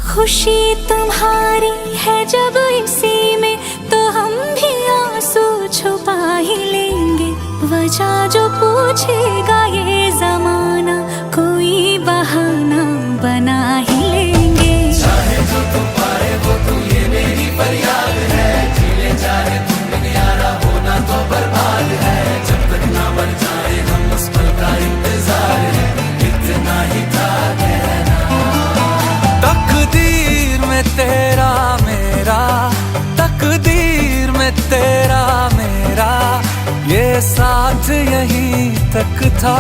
खुशी तुम्हारी है जब इसी में, तो हम भी आंसू छुपा ही लेंगे। वजह जो पूछेगा ये जमाना, कोई बहाना बना ही लेंगे। चाहे जो तू पाए वो तू, ये मेरी फरियाद है। जीने चाहे तुम बिन यारा, होना तो बर्बाद है। जब तक ना मर जाए हम, उस पल का इंतजार है। इतना ही था कहना। तकदीर में तेरा मेरा, तकदीर में तेरा मेरा, ये साथ यहीं तक था।